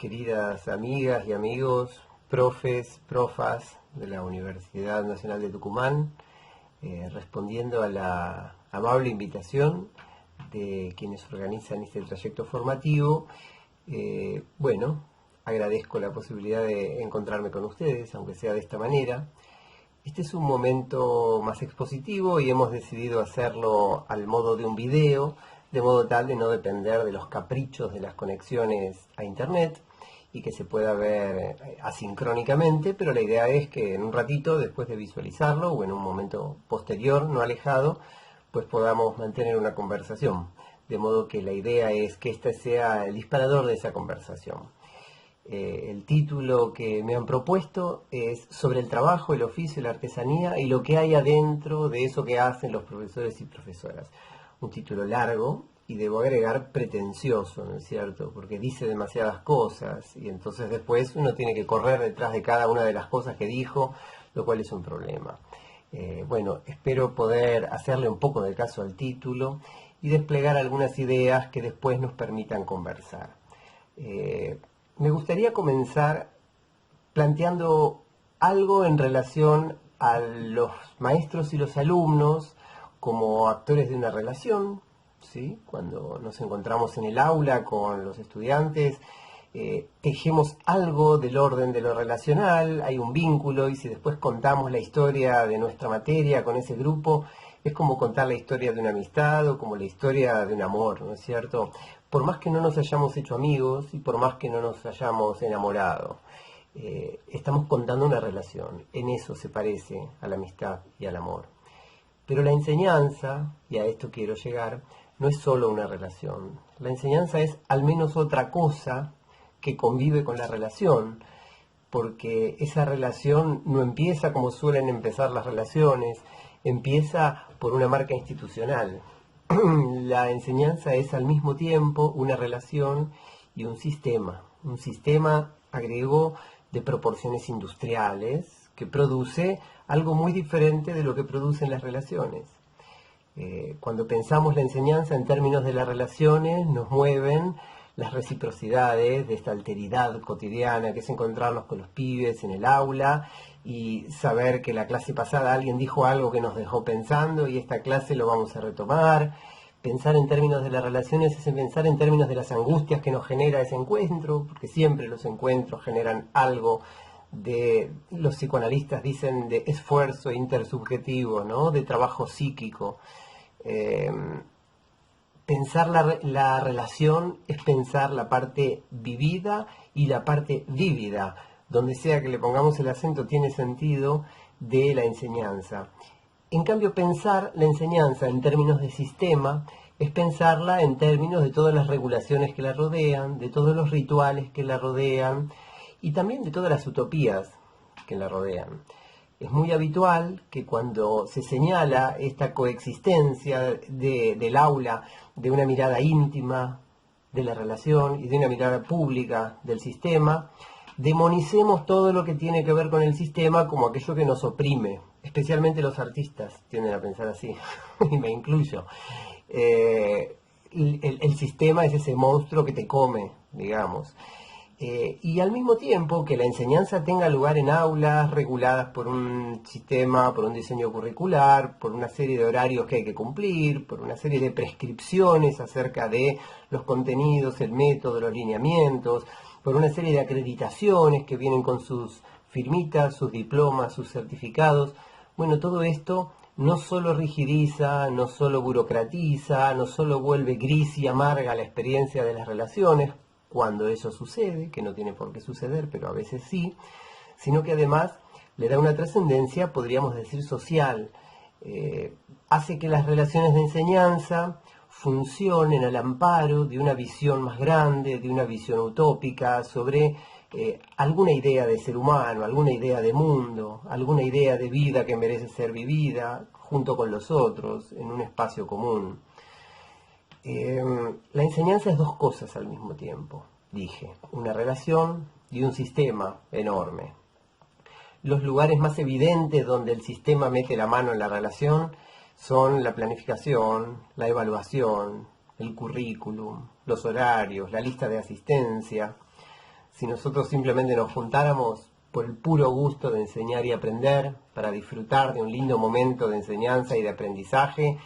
queridas amigas y amigos, profes, profas de la Universidad Nacional de Tucumán, respondiendo a la amable invitación de quienes organizan este trayecto formativo. Agradezco la posibilidad de encontrarme con ustedes, aunque sea de esta manera. Este es un momento más expositivo y hemos decidido hacerlo al modo de un video, de modo tal de no depender de los caprichos de las conexiones a internet y que se pueda ver asincrónicamente, pero la idea es que en un ratito, después de visualizarlo o en un momento posterior, no alejado, pues podamos mantener una conversación. De modo que la idea es que este sea el disparador de esa conversación. El título que me han propuesto es sobre el trabajo, el oficio, la artesanía y lo que hay adentro de eso que hacen los profesores y profesoras. Un título largo y debo agregar pretencioso, ¿no es cierto? Porque dice demasiadas cosas y entonces después uno tiene que correr detrás de cada una de las cosas que dijo, lo cual es un problema. Espero poder hacerle un poco de caso al título y desplegar algunas ideas que después nos permitan conversar. Me gustaría comenzar planteando algo en relación a los maestros y los alumnos como actores de una relación, ¿sí? Cuando nos encontramos en el aula con los estudiantes, tejemos algo del orden de lo relacional, hay un vínculo y si después contamos la historia de nuestra materia con ese grupo, es como contar la historia de una amistad o como la historia de un amor, ¿no es cierto? Por más que no nos hayamos hecho amigos y por más que no nos hayamos enamorado, estamos contando una relación. En eso se parece a la amistad y al amor. Pero la enseñanza, y a esto quiero llegar, no es solo una relación. La enseñanza es al menos otra cosa que convive con la relación, porque esa relación no empieza como suelen empezar las relaciones, empieza por una marca institucional. La enseñanza es al mismo tiempo una relación y un sistema, agrego, de proporciones industriales que produce algo muy diferente de lo que producen las relaciones. Cuando pensamos la enseñanza en términos de las relaciones, nos mueven las reciprocidades de esta alteridad cotidiana que es encontrarnos con los pibes en el aula y saber que la clase pasada alguien dijo algo que nos dejó pensando y esta clase lo vamos a retomar. Pensar en términos de las relaciones es pensar en términos de las angustias que nos genera ese encuentro, porque siempre los encuentros generan algo de, los psicoanalistas dicen, de esfuerzo intersubjetivo, ¿no? De trabajo psíquico. Pensar la relación es pensar la parte vivida y la parte vívida. Donde sea que le pongamos el acento tiene sentido de la enseñanza. En cambio, pensar la enseñanza en términos de sistema es pensarla en términos de todas las regulaciones que la rodean, de todos los rituales que la rodean y también de todas las utopías que la rodean. Es muy habitual que cuando se señala esta coexistencia del aula, de una mirada íntima de la relación y de una mirada pública del sistema, demonicemos todo lo que tiene que ver con el sistema como aquello que nos oprime. Especialmente los artistas tienden a pensar así, y me incluyo. El sistema es ese monstruo que te come, digamos. Y al mismo tiempo que la enseñanza tenga lugar en aulas reguladas por un sistema, por un diseño curricular, por una serie de horarios que hay que cumplir, por una serie de prescripciones acerca de los contenidos, el método, los lineamientos, por una serie de acreditaciones que vienen con sus firmitas, sus diplomas, sus certificados. Bueno, todo esto no solo rigidiza, no solo burocratiza, no solo vuelve gris y amarga la experiencia de las relaciones, cuando eso sucede, que no tiene por qué suceder, pero a veces sí, sino que además le da una trascendencia, podríamos decir, social. Hace que las relaciones de enseñanza funcionen al amparo de una visión más grande, de una visión utópica sobre alguna idea de ser humano, alguna idea de mundo, alguna idea de vida que merece ser vivida junto con los otros, en un espacio común. La enseñanza es dos cosas al mismo tiempo, dije, una relación y un sistema enorme. Los lugares más evidentes donde el sistema mete la mano en la relación son la planificación, la evaluación, el currículum, los horarios, la lista de asistencia. si nosotros simplemente nos juntáramos por el puro gusto de enseñar y aprender, para disfrutar de un lindo momento de enseñanza y de aprendizaje,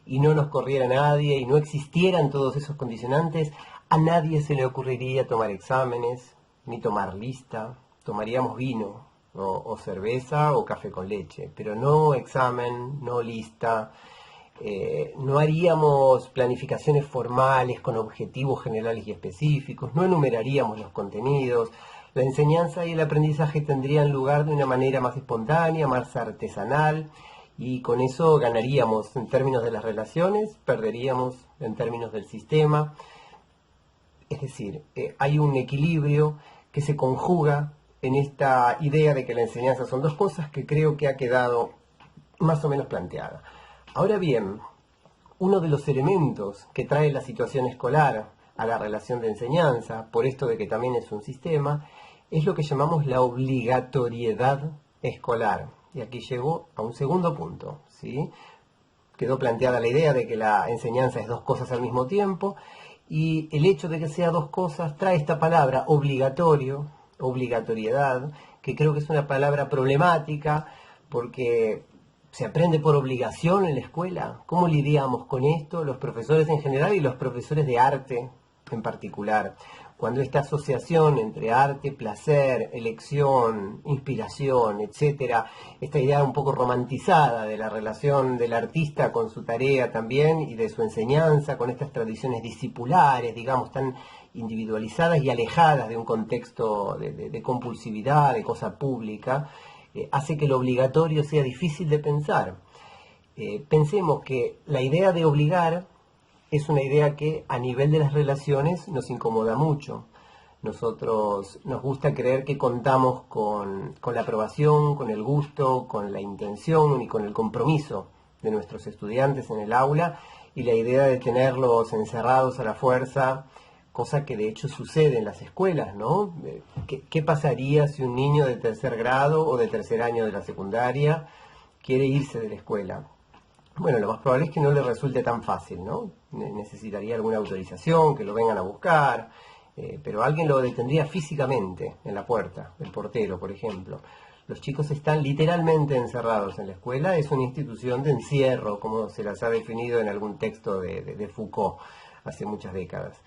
y no nos corriera nadie y no existieran todos esos condicionantes, a nadie se le ocurriría tomar exámenes, ni tomar lista, tomaríamos vino, o cerveza, o café con leche, pero no examen, no lista. No haríamos planificaciones formales con objetivos generales y específicos, no enumeraríamos los contenidos, la enseñanza y el aprendizaje tendrían lugar de una manera más espontánea, más artesanal, y con eso ganaríamos en términos de las relaciones, perderíamos en términos del sistema. Es decir, hay un equilibrio que se conjuga en esta idea de que la enseñanza son dos cosas que creo que ha quedado más o menos planteada. Ahora bien, uno de los elementos que trae la situación escolar a la relación de enseñanza, por esto de que también es un sistema, es lo que llamamos la obligatoriedad escolar. Y aquí llego a un segundo punto, ¿sí? Quedó planteada la idea de que la enseñanza es dos cosas al mismo tiempo, y el hecho de que sea dos cosas trae esta palabra obligatorio, obligatoriedad, que creo que es una palabra problemática porque se aprende por obligación en la escuela. ¿Cómo lidiamos con esto los profesores en general y los profesores de arte en particular? Cuando esta asociación entre arte, placer, elección, inspiración, etcétera, esta idea un poco romantizada de la relación del artista con su tarea también y de su enseñanza, con estas tradiciones discipulares, digamos, tan individualizadas y alejadas de un contexto de compulsividad, de cosa pública, hace que lo obligatorio sea difícil de pensar. Pensemos que la idea de obligar es una idea que a nivel de las relaciones nos incomoda mucho. Nosotros nos gusta creer que contamos con la aprobación, con el gusto, con la intención y con el compromiso de nuestros estudiantes en el aula, y la idea de tenerlos encerrados a la fuerza, cosa que de hecho sucede en las escuelas, ¿no? ¿Qué pasaría si un niño de tercer grado o de tercer año de la secundaria quiere irse de la escuela? Bueno, lo más probable es que no le resulte tan fácil, ¿no? Necesitaría alguna autorización, que lo vengan a buscar, pero alguien lo detendría físicamente en la puerta, el portero, por ejemplo. Los chicos están literalmente encerrados en la escuela, es una institución de encierro, como se las ha definido en algún texto de Foucault hace muchas décadas.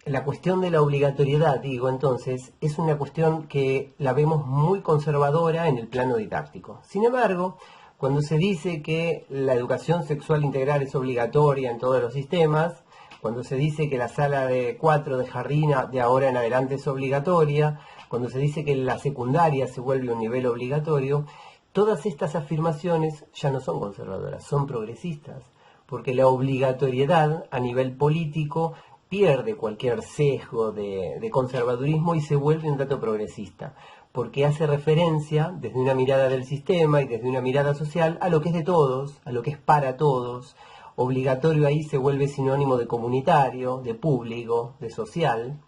La cuestión de la obligatoriedad, digo entonces, es una cuestión que la vemos muy conservadora en el plano didáctico. Sin embargo, cuando se dice que la educación sexual integral es obligatoria en todos los sistemas, cuando se dice que la sala de 4 de jardín de ahora en adelante es obligatoria, cuando se dice que la secundaria se vuelve un nivel obligatorio, todas estas afirmaciones ya no son conservadoras, son progresistas, porque la obligatoriedad a nivel político pierde cualquier sesgo de conservadurismo y se vuelve un dato progresista, porque hace referencia desde una mirada del sistema y desde una mirada social a lo que es de todos, a lo que es para todos. Obligatorio ahí se vuelve sinónimo de comunitario, de público, de social.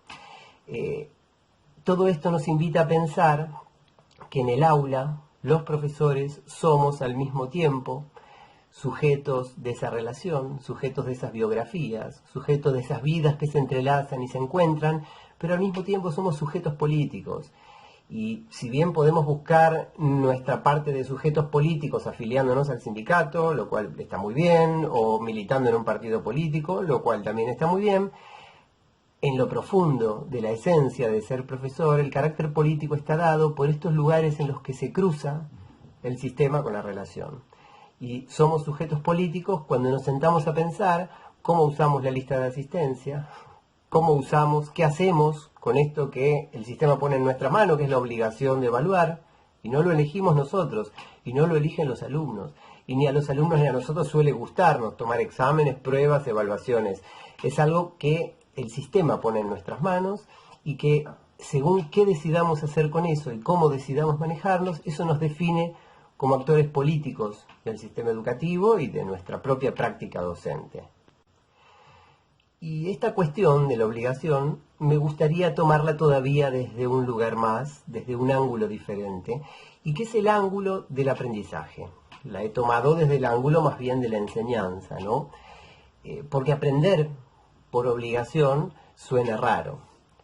Todo esto nos invita a pensar que en el aula los profesores somos al mismo tiempo sujetos de esa relación, sujetos de esas biografías, sujetos de esas vidas que se entrelazan y se encuentran, pero al mismo tiempo somos sujetos políticos. Y si bien podemos buscar nuestra parte de sujetos políticos afiliándonos al sindicato, lo cual está muy bien, o militando en un partido político, lo cual también está muy bien, en lo profundo de la esencia de ser profesor, el carácter político está dado por estos lugares en los que se cruza el sistema con la relación. Y somos sujetos políticos cuando nos sentamos a pensar cómo usamos la lista de asistencia, cómo usamos, qué hacemos con esto que el sistema pone en nuestra mano, que es la obligación de evaluar, y no lo elegimos nosotros, y no lo eligen los alumnos, y ni a los alumnos ni a nosotros suele gustarnos tomar exámenes, pruebas, evaluaciones. Es algo que el sistema pone en nuestras manos y que según qué decidamos hacer con eso y cómo decidamos manejarlos, eso nos define como actores políticos del sistema educativo y de nuestra propia práctica docente. Y esta cuestión de la obligación me gustaría tomarla todavía desde un lugar más, desde un ángulo diferente, y que es el ángulo del aprendizaje. La he tomado desde el ángulo más bien de la enseñanza, ¿no? Porque aprender por obligación suena raro.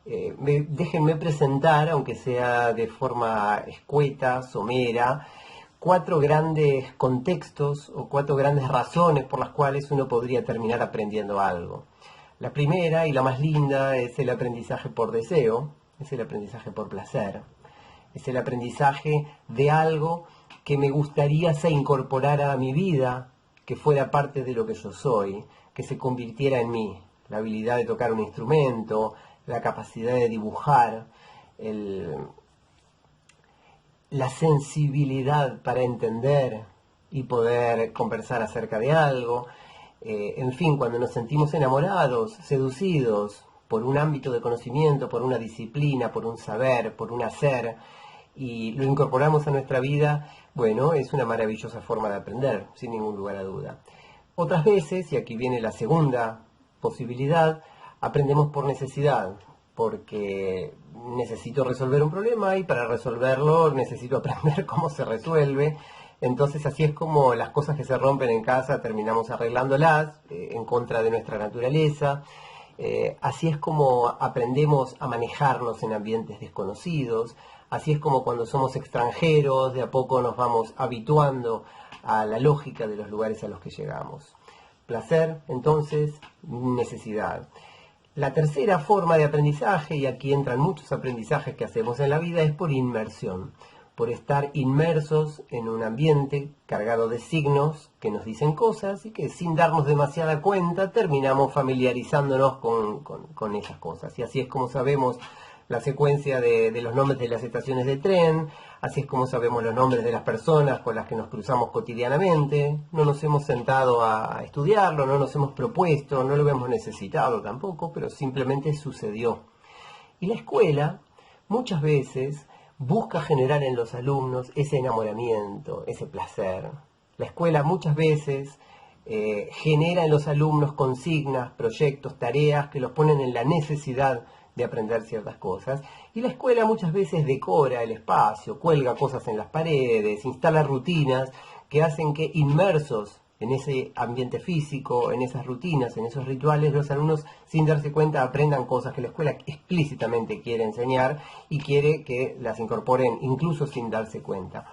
Déjenme presentar, aunque sea de forma escueta, somera, 4 grandes contextos o 4 grandes razones por las cuales uno podría terminar aprendiendo algo. La primera y la más linda es el aprendizaje por deseo, es el aprendizaje por placer, es el aprendizaje de algo que me gustaría se incorporara a mi vida, que fuera parte de lo que yo soy, que se convirtiera en mí. La habilidad de tocar un instrumento, la capacidad de dibujar, la sensibilidad para entender y poder conversar acerca de algo. En fin, cuando nos sentimos enamorados, seducidos por un ámbito de conocimiento, por una disciplina, por un saber, por un hacer, y lo incorporamos a nuestra vida, bueno, es una maravillosa forma de aprender, sin ningún lugar a duda. Otras veces, y aquí viene la segunda posibilidad, aprendemos por necesidad, porque necesito resolver un problema y para resolverlo necesito aprender cómo se resuelve. Entonces así es como las cosas que se rompen en casa terminamos arreglándolas en contra de nuestra naturaleza. Así es como aprendemos a manejarnos en ambientes desconocidos. Así es como cuando somos extranjeros de a poco nos vamos habituando a la lógica de los lugares a los que llegamos. Placer, entonces, necesidad. La tercera forma de aprendizaje, y aquí entran muchos aprendizajes que hacemos en la vida, es por inmersión, por estar inmersos en un ambiente cargado de signos que nos dicen cosas y que sin darnos demasiada cuenta terminamos familiarizándonos con esas cosas. Y así es como sabemos la secuencia de los nombres de las estaciones de tren, así es como sabemos los nombres de las personas con las que nos cruzamos cotidianamente. No nos hemos sentado a estudiarlo, no nos hemos propuesto, no lo hemos necesitado tampoco, pero simplemente sucedió. Y la escuela muchas veces busca generar en los alumnos ese enamoramiento, ese placer. La escuela muchas veces genera en los alumnos consignas, proyectos, tareas que los ponen en la necesidad de aprender ciertas cosas, y la escuela muchas veces decora el espacio, cuelga cosas en las paredes, instala rutinas que hacen que inmersos en ese ambiente físico, en esas rutinas, en esos rituales, los alumnos sin darse cuenta aprendan cosas que la escuela explícitamente quiere enseñar y quiere que las incorporen incluso sin darse cuenta.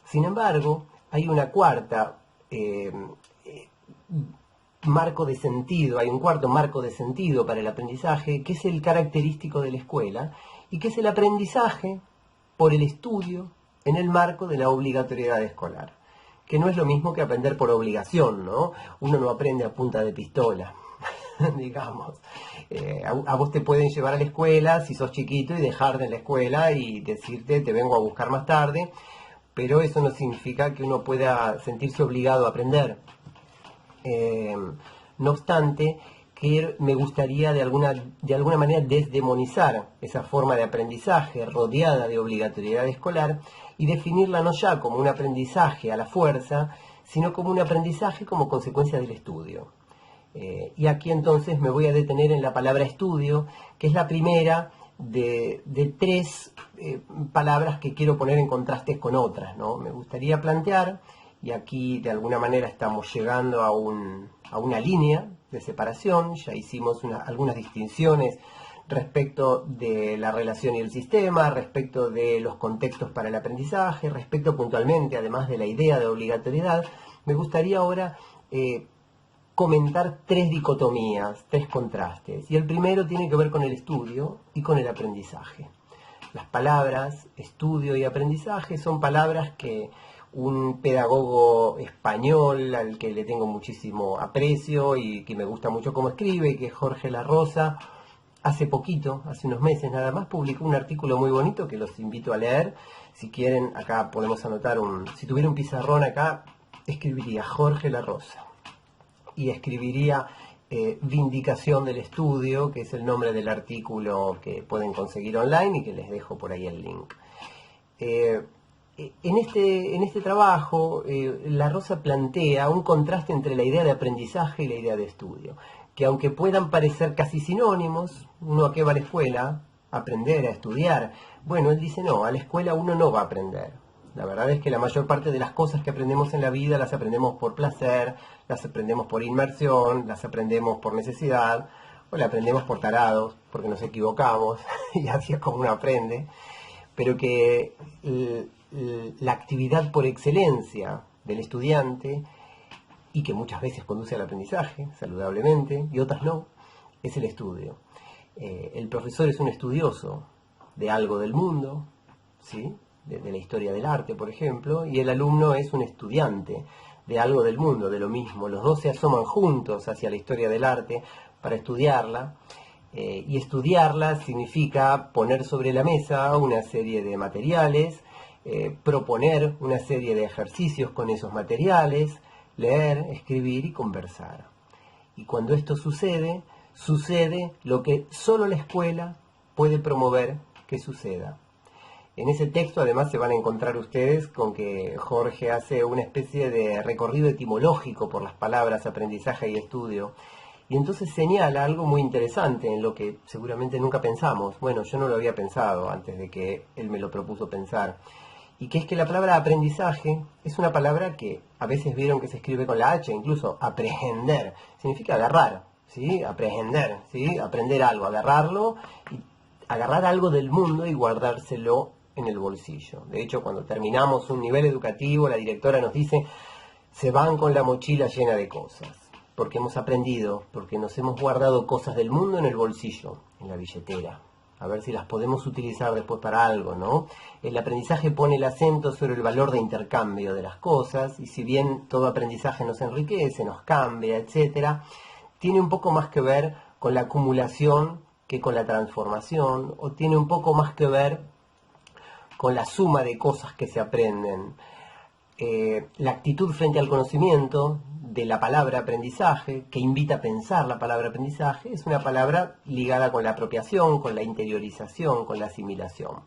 Sin embargo, hay una cuarta marco de sentido, hay un cuarto marco de sentido para el aprendizaje, que es el característico de la escuela, y que es el aprendizaje por el estudio en el marco de la obligatoriedad escolar, que no es lo mismo que aprender por obligación, ¿no? Uno no aprende a punta de pistola, digamos. A vos te pueden llevar a la escuela si sos chiquito y dejarte en la escuela y decirte te vengo a buscar más tarde, pero eso no significa que uno pueda sentirse obligado a aprender. No obstante, que me gustaría de alguna manera desdemonizar esa forma de aprendizaje rodeada de obligatoriedad escolar y definirla no ya como un aprendizaje a la fuerza, sino como un aprendizaje como consecuencia del estudio. Y aquí entonces me voy a detener en la palabra estudio, que es la primera de 3 palabras que quiero poner en contraste con otras, ¿no? Me gustaría plantear, y aquí de alguna manera estamos llegando a una línea de separación, ya hicimos algunas distinciones respecto de la relación y el sistema, respecto de los contextos para el aprendizaje, respecto puntualmente, además de la idea de obligatoriedad. Me gustaría ahora comentar 3 dicotomías, 3 contrastes, y el primero tiene que ver con el estudio y con el aprendizaje. Las palabras estudio y aprendizaje son palabras que un pedagogo español al que le tengo muchísimo aprecio y que me gusta mucho cómo escribe, que es Jorge La Rosa, hace poquito, hace unos meses nada más, publicó un artículo muy bonito que los invito a leer. Si quieren, acá podemos anotar si tuviera un pizarrón acá, escribiría Jorge La Rosa y escribiría Vindicación del Estudio, que es el nombre del artículo que pueden conseguir online y que les dejo por ahí el link. En este trabajo, La Rosa plantea un contraste entre la idea de aprendizaje y la idea de estudio, que aunque puedan parecer casi sinónimos, uno a qué va a la escuela, a aprender, a estudiar. Bueno, él dice no, a la escuela uno no va a aprender. La verdad es que la mayor parte de las cosas que aprendemos en la vida las aprendemos por placer, las aprendemos por inmersión, las aprendemos por necesidad la aprendemos por tarados, porque nos equivocamos, y así es como uno aprende, pero que la actividad por excelencia del estudiante, y que muchas veces conduce al aprendizaje, saludablemente, y otras no, es el estudio. El profesor es un estudioso de algo del mundo, ¿sí? de la historia del arte, por ejemplo, y el alumno es un estudiante de algo del mundo, de lo mismo. Los dos se asoman juntos hacia la historia del arte para estudiarla, y estudiarla significa poner sobre la mesa una serie de materiales, proponer una serie de ejercicios con esos materiales, leer, escribir y conversar. Y cuando esto sucede, sucede lo que solo la escuela puede promover que suceda. En ese texto además se van a encontrar ustedes con que Jorge hace una especie de recorrido etimológico por las palabras aprendizaje y estudio, y entonces señala algo muy interesante en lo que seguramente nunca pensamos. Bueno, yo no lo había pensado antes de que él me lo propuso pensar, y que es que la palabra aprendizaje es una palabra que a veces vieron que se escribe con la H, incluso aprehender, significa agarrar, ¿sí? Aprehender, ¿sí? Aprender algo, agarrarlo, y agarrar algo del mundo y guardárselo en el bolsillo. De hecho, cuando terminamos un nivel educativo, la directora nos dice, se van con la mochila llena de cosas, porque hemos aprendido, porque nos hemos guardado cosas del mundo en el bolsillo, en la billetera. A ver si las podemos utilizar después para algo, ¿no? El aprendizaje pone el acento sobre el valor de intercambio de las cosas, y si bien todo aprendizaje nos enriquece, nos cambia, etcétera, tiene un poco más que ver con la acumulación que con la transformación, o tiene un poco más que ver con la suma de cosas que se aprenden. La actitud frente al conocimiento de la palabra aprendizaje, que invita a pensar la palabra aprendizaje, es una palabra ligada con la apropiación, con la interiorización, con la asimilación.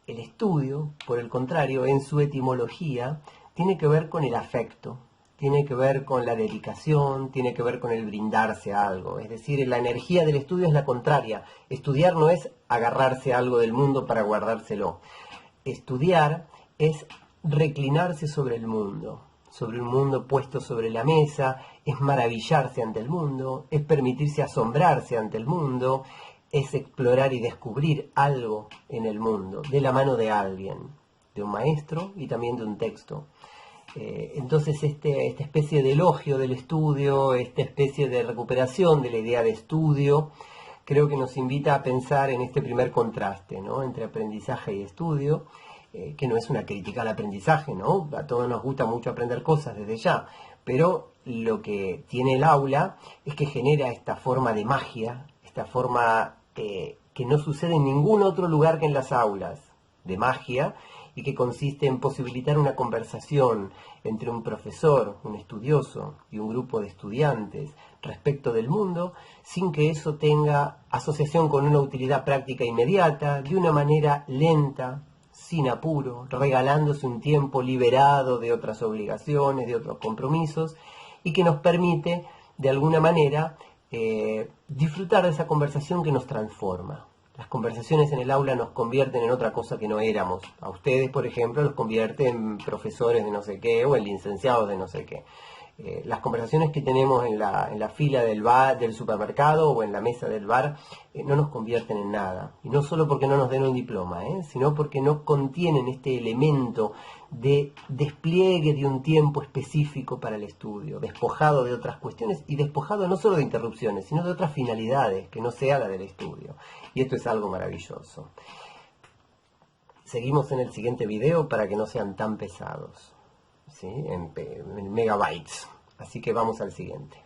El estudio, por el contrario, en su etimología, tiene que ver con el afecto, tiene que ver con la dedicación, tiene que ver con el brindarse a algo. Es decir, la energía del estudio es la contraria. Estudiar no es agarrarse a algo del mundo para guardárselo. Estudiar es reclinarse sobre el mundo, sobre un mundo puesto sobre la mesa, es maravillarse ante el mundo, es permitirse asombrarse ante el mundo, es explorar y descubrir algo en el mundo, de la mano de alguien, de un maestro y también de un texto. Entonces esta especie de elogio del estudio, esta especie de recuperación de la idea de estudio, creo que nos invita a pensar en este primer contraste, ¿no? Entre aprendizaje y estudio, que no es una crítica al aprendizaje, ¿no? A todos nos gusta mucho aprender cosas desde ya, pero lo que tiene el aula es que genera esta forma de magia, esta forma que no sucede en ningún otro lugar que en las aulas, de magia, y que consiste en posibilitar una conversación entre un profesor, un estudioso y un grupo de estudiantes respecto del mundo, sin que eso tenga asociación con una utilidad práctica inmediata, de una manera lenta, sin apuro, regalándose un tiempo liberado de otras obligaciones, de otros compromisos, y que nos permite, de alguna manera, disfrutar de esa conversación que nos transforma. Las conversaciones en el aula nos convierten en otra cosa que no éramos. A ustedes, por ejemplo, los convierte en profesores de no sé qué o en licenciados de no sé qué. Las conversaciones que tenemos en la fila del supermercado o en la mesa del bar no nos convierten en nada. Y no solo porque no nos den un diploma, sino porque no contienen este elemento de despliegue de un tiempo específico para el estudio, despojado de otras cuestiones y despojado no solo de interrupciones, sino de otras finalidades que no sea la del estudio. Y esto es algo maravilloso. Seguimos en el siguiente video para que no sean tan pesados, ¿sí? en megabytes. Así que vamos al siguiente.